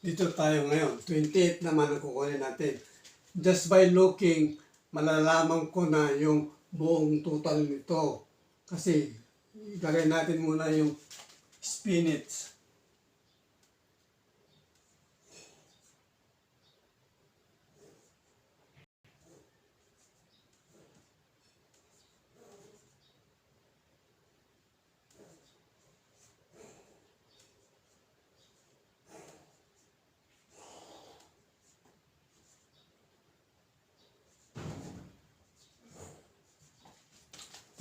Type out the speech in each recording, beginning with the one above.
Dito tayo ngayon. 28 naman ang kukunin natin. Just by looking, malalaman ko na yung buong total nito. Kasi, ilagay natin muna yung spinach.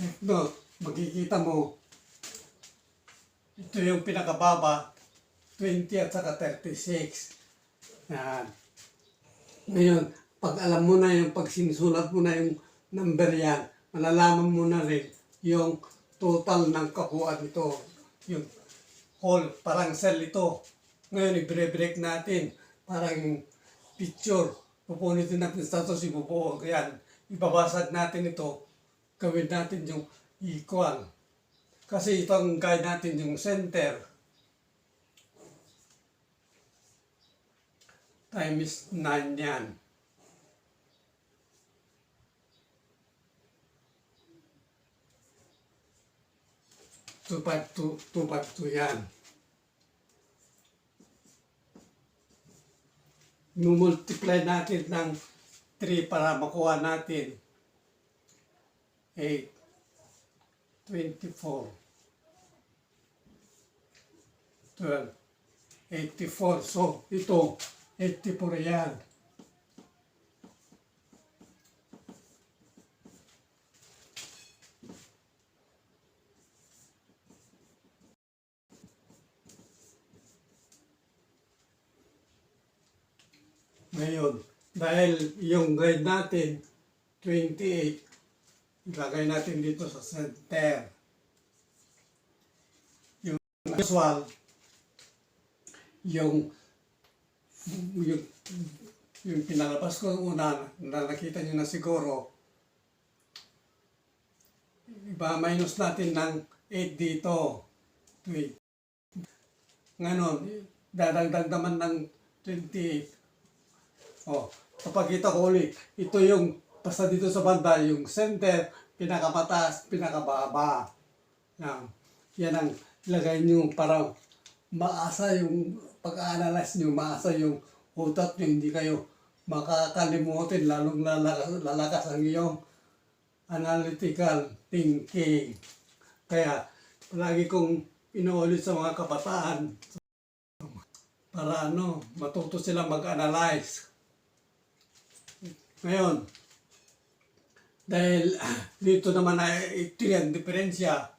Ito, makikita mo, ito yung pinakababa, 20 at saka 36. Yan. Ngayon, pag alam mo na yung, pag sinusulat mo na yung number yan, malalaman mo na rin yung total ng kakuan ito. Yung whole, parang cell ito. Ngayon, i-break natin. Parang picture. Pupunitin natin sa status, ibubuo. Yan. Ibabasag natin ito. Gawin natin yung equal. Kasi ito ang guide natin yung center. Times 9 yan. Two five two yan. Multiply natin ng 3 para makuha natin 8, 24, 12, 84. So, ito, 84 yan. Ngayon, dahil yung guide natin, 28, ilagay natin dito sa center. Yung usual, yung pinalabas ko una, na nakita nyo na siguro, iba minus natin ng 8 dito. Wait. Ngayon, dadagdag naman ng 28. Kapag kita ko ulit, ito yung basta dito sa banda, yung center, pinakamataas, pinakababa. Yan ang ilagay nyo para maasa yung pag-analyze nyo, maasa yung utak nyo, hindi kayo makakalimutin, lalong lalakas ang iyong analytical thinking. Kaya, palagi kong inuulit sa mga kabataan para matuto sila mag-analyze. Ngayon, dahil dito naman ay ito yan, diferensya.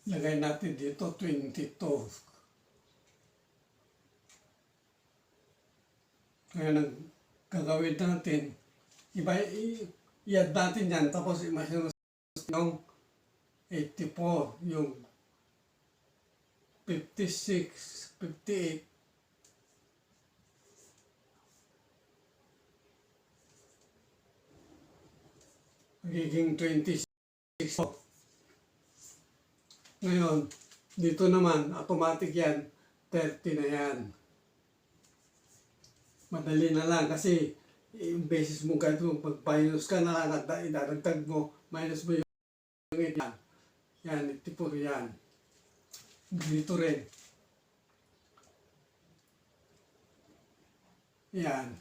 Lagay natin dito 22. Ngayon, ang gagawin natin, i-add natin yan, tapos i-minus yung 84, yung 56, 58, magiging 26. Ngayon, dito naman, automatic yan, 30 na yan. Madali na lang kasi yung basis mo kahit pag-minus ka na lang at idadagdag mo, minus mo yung yan. Yan, tipo yan. Dito rin. Yan.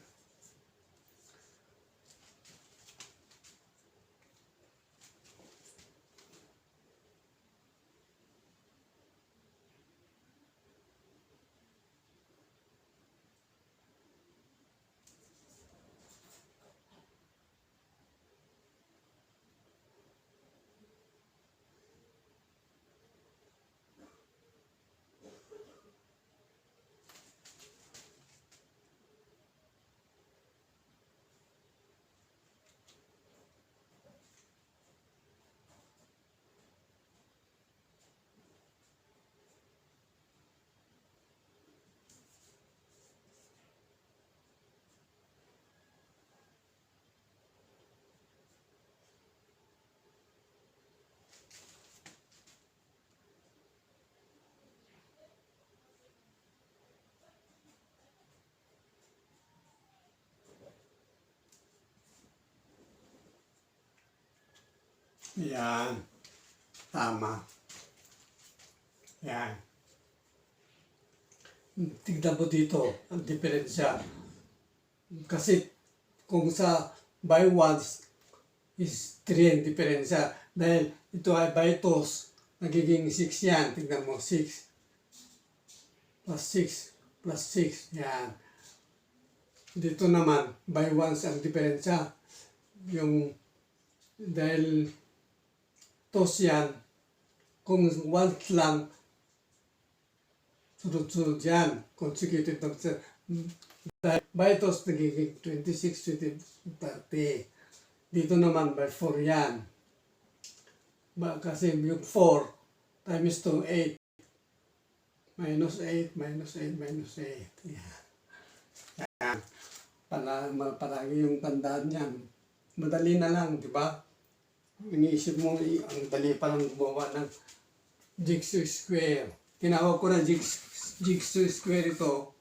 Yan. Tama. Yan. Tignan mo dito ang diferensya. Kasi kung sa by ones is 3 ang diferensya. Dahil ito ay by twos, nagiging 6 yan. Tignan mo, 6 plus 6 plus 6. Yan. Dito naman, by ones ang diferensya. Yung dahil tos yan, kung once lang, sunod-sunod yan, consecutive number. Dahil by tos, nagiging 26, 30. Dito naman, by 4 yan. Kasi yung 4 times 2, 8. Minus 8, minus 8, minus 8. Yan. Yan. Palagi yung tandaan yan. Madali na lang, di ba? Iniisip mo, ang dali pa lang gumawa ng jigsaw square. Tinawag ko na jigsaw square ito